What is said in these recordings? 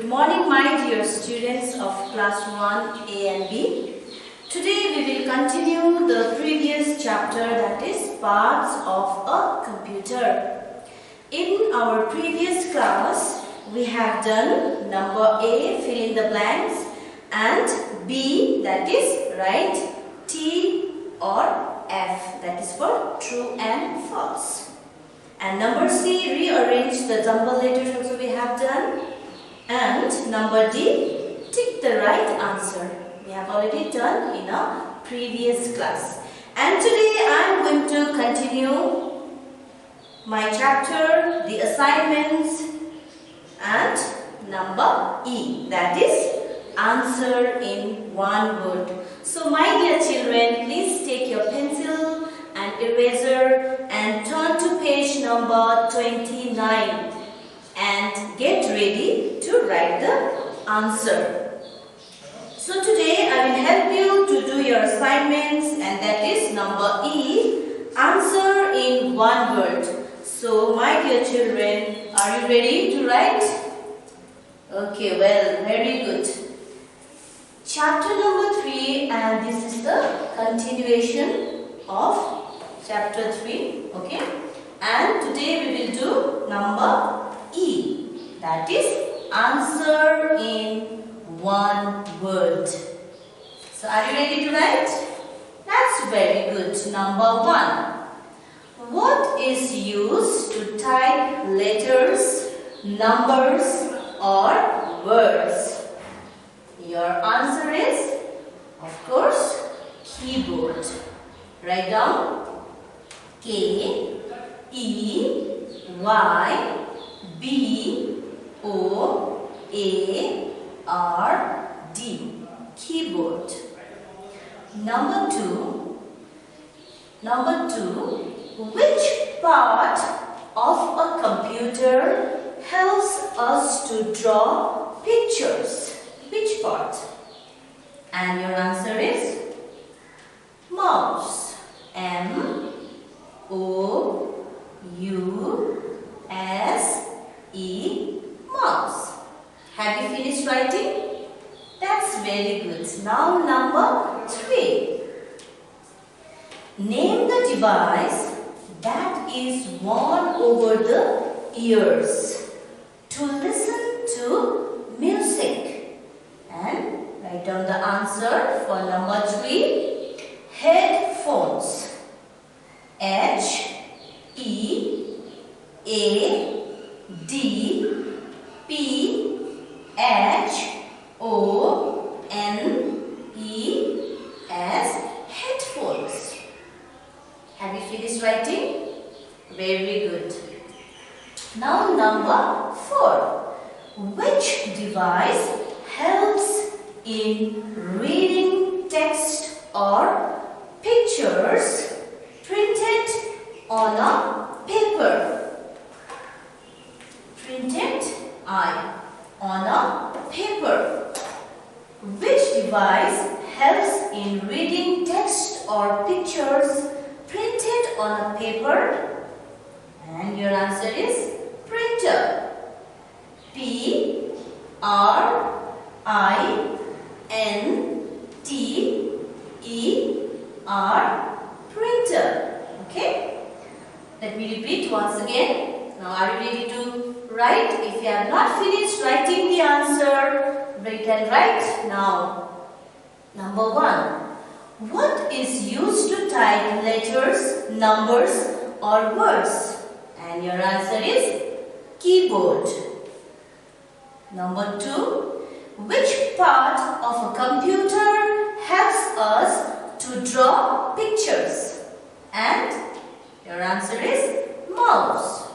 Good morning, my dear students of class 1A and B. Today we will continue the previous chapter, that is parts of a computer. In our previous class, we have done number A, fill in the blanks, and B, that is write T or F, that is for true and false. And number C, rearrange the jumble letters also we have done. And number D, tick the right answer. We have already done in a previous class. And today I am going to continue my chapter, the assignments, and number E, that is answer in one word. So my dear children, please take your pencil and eraser and turn to page number 29 and get ready to write the answer. So today I will help you to do your assignments, and that is number E, answer in one word. So my dear children, are you ready to write? Okay, well, very good. Chapter number 3, and this is the continuation of chapter 3, okay? And today we will do number E, that is answer in one word. So are you ready to write? That's very good. Number 1. What is used to type letters, numbers or words? Your answer is, of course, keyboard. Write down K, E, Y, B, O, A, R, D. Keyboard. Number 2. Which part of a computer helps us to draw pictures? Which part? And your answer is mouse. M, O, U, S, E, mouse. Have you finished writing? That's very good. Now number 3. Name the device that is worn over the ears to listen to music. And write down the answer for number 3. Headphones. H, E, A, D, P, H, O, N, E, S, headphones. Have you finished writing? Very good. Now number 4. Which device helps in reading text or pictures printed on a paper? Printed on a paper. Which device helps in reading text or pictures printed on a paper? And your answer is printer. P, R, I, N, T, E, R, printer. Okay? Let me repeat once again. Now are you ready to write? If you have not finished writing the answer, we can write now. Number 1. What is used to type letters, numbers or words? And your answer is keyboard. Number 2. Which part of a computer helps us to draw pictures? And your answer is mouse.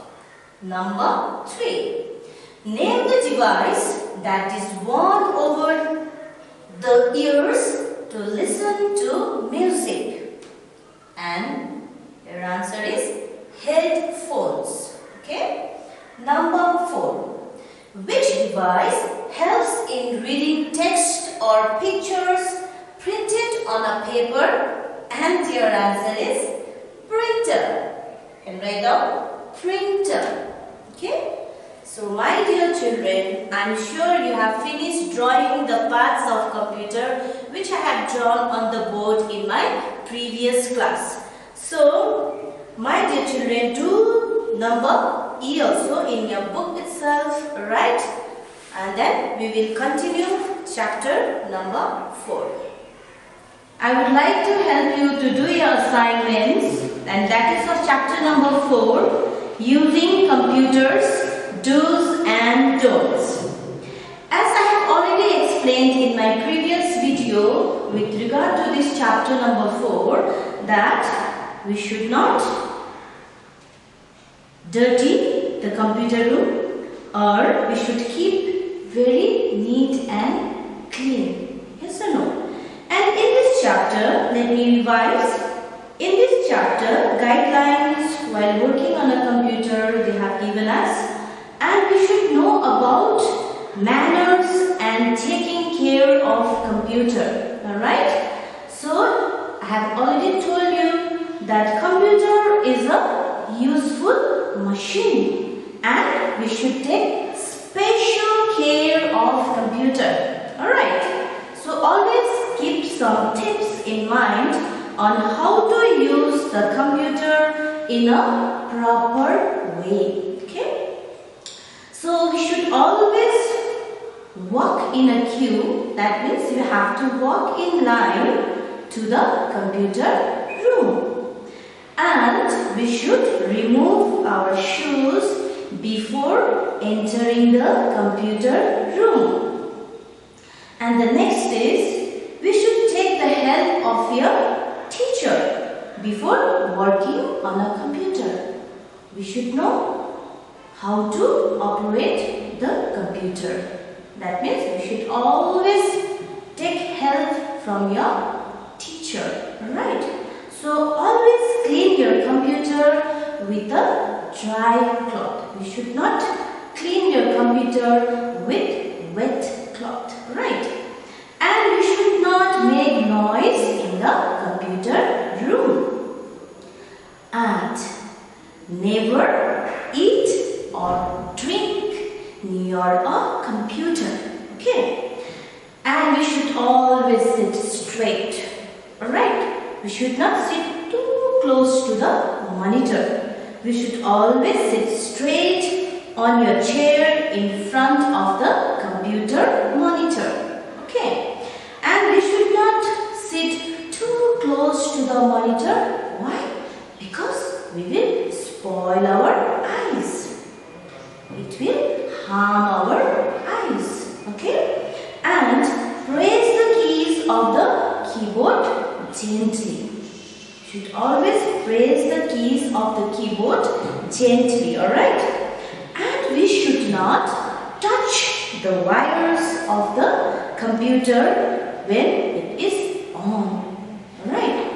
Number 3. Name the device that is worn over the ears to listen to music. And your answer is headphones. Okay? Number 4. Which device helps in reading text or pictures printed on a paper? And your answer is printer. You can write down printer. Okay? So my dear children, I am sure you have finished drawing the parts of computer which I have drawn on the board in my previous class. So my dear children, do number E also in your book itself, right? And then we will continue chapter number 4. I would like to help you to do your assignments, and that is of chapter number 4, using computers, do's and don'ts. As I have already explained in my previous video with regard to this chapter number 4, that we should not dirty the computer room, or we should keep very neat and clean. Yes or no? And in this chapter, let me revise. In this chapter, guidelines while working on a computer they have given us, and we should know about manners and taking care of computer. Alright? So, I have already told you that computer is a useful machine and we should take special care of computer. Alright? So, always keep some tips in mind on how to use the computer in a proper way. Okay? So we should always walk in a queue. That means you have to walk in line to the computer room. And we should remove our shoes before entering the computer room. And the next is, we should take the help of your teacher before working on a computer. We should know how to operate the computer. That means we should always take help from your teacher. Alright? So always clean your computer with a dry cloth. We should not clean your computer with wet cloth. Right? And we should not make noise in the computer room. And never eat or drink near a computer. Okay? And we should always sit straight. Alright? We should not sit too close to the monitor. We should always sit straight on your chair in front of the computer monitor. Okay? And we should not sit too close to the monitor. Why? Because we will spoil our eyes. It will harm our eyes. Okay? And press the keys of the keyboard gently. You should always press the keys of the keyboard gently. Alright? And we should not touch the wires of the computer when it is on. Alright?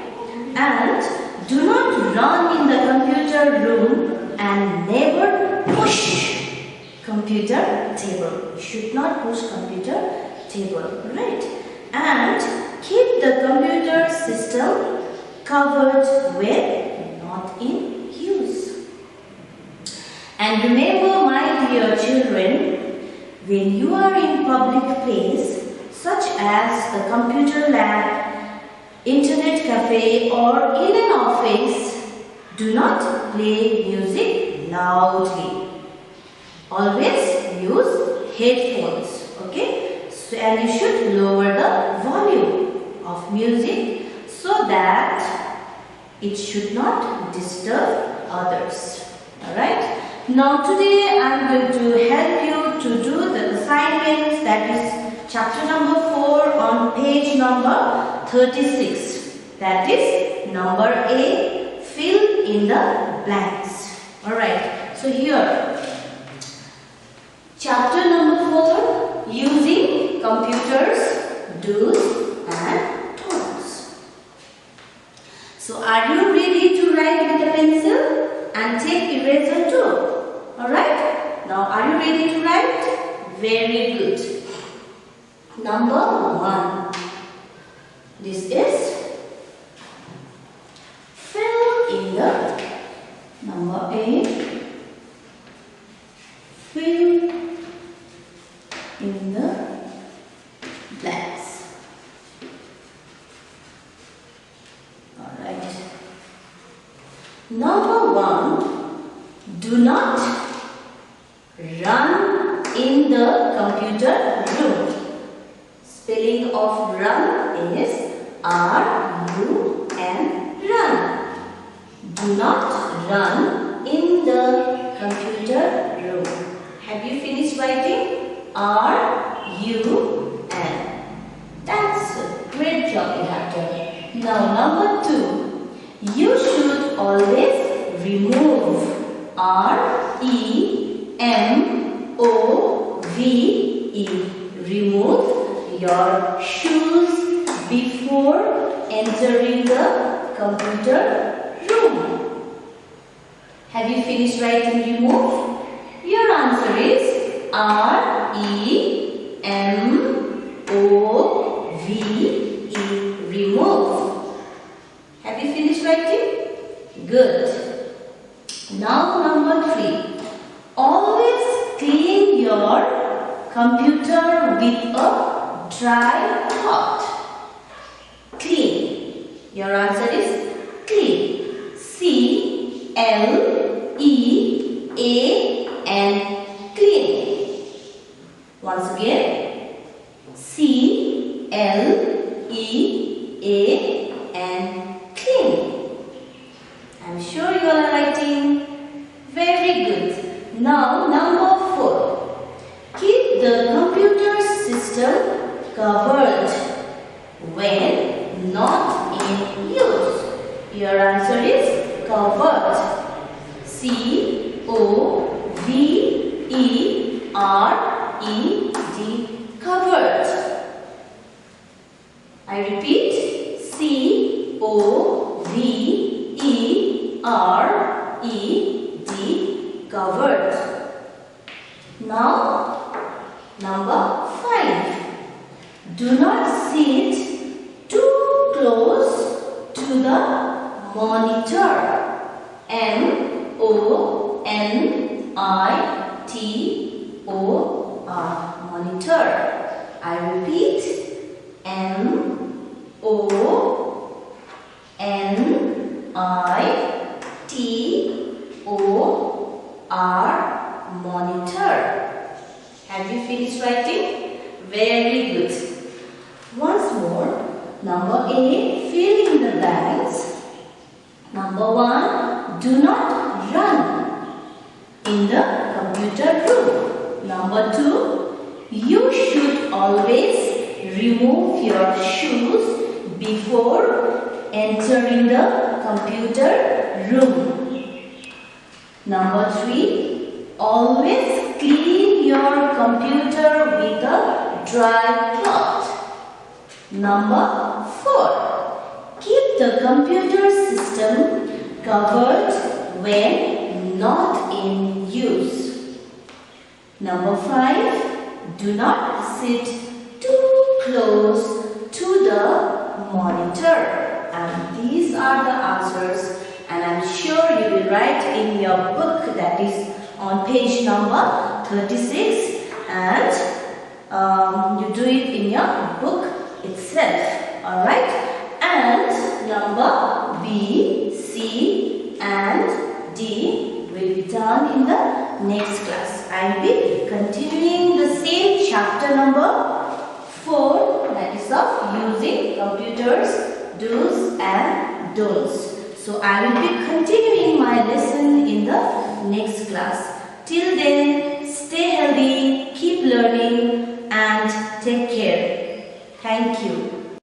And do not run in the computer room and never push computer table. You should not push computer table. Right? And keep the computer system covered when not in use. And remember, my dear children, when you are in public place such as the computer lab, internet cafe or in an office, do not play music loudly. Always use headphones. Okay? So, and you should lower the volume of music so that it should not disturb others. Alright? Now today I am going to help you to do the assignments, that is chapter number 4 on page number 36. That is number A, fill in the blanks. Alright, so here, chapter number 4, using computers, do's and don'ts. So are you ready to write with a pencil and take eraser too? Alright, now are you ready to write? Very good. Number 1. This is fill in the number A. Fill Number 1, do not run in the computer room. Spelling of run is R-U-N, run. Do not run in the computer room. Have you finished writing? R-U-N. That's a great job you have done. Now number 2. You should always remove, R-E-M-O-V-E, remove your shoes before entering the computer room. Have you finished writing remove? Your answer is R-E-M-O-V-E, remove. Have you finished writing? Good. Now number 3. Always clean your computer with a dry cloth. Clean. Your answer is clean. C-L-E-A-N, clean. Once again, C-L-E-A-N, clean. I'm sure you all are writing. Very good. Now number 4. Keep the computer system covered when not in use. Your answer is covered. C-O-V-E-R-E-D, covered. I repeat, C-O-V-E-R-E-D, covered. Now, number 5. Do not sit too close to the monitor. M-O-N-I-T-O-R, monitor. I repeat, M-O-N-I-T-O-R, monitor. Have you finished writing? Very good. Once more. Number A, fill in the blanks. Number 1, do not run in the computer room. Number 2, you should always remove your shoes before entering the computer room. Number 3, always clean your computer with a dry cloth. Number 4, keep the computer system covered when not in use. Number 5, do not sit too close to the monitor. And these are the answers, and I'm sure you will write in your book, that is on page number 36, and you do it in your book itself. Alright, and number B, C and D will be done in the next class. I will be continuing the same chapter number 4, that is of using computers, do's and don'ts. So I will be continuing my lesson in the next class. Till then, stay healthy, keep learning and take care. Thank you.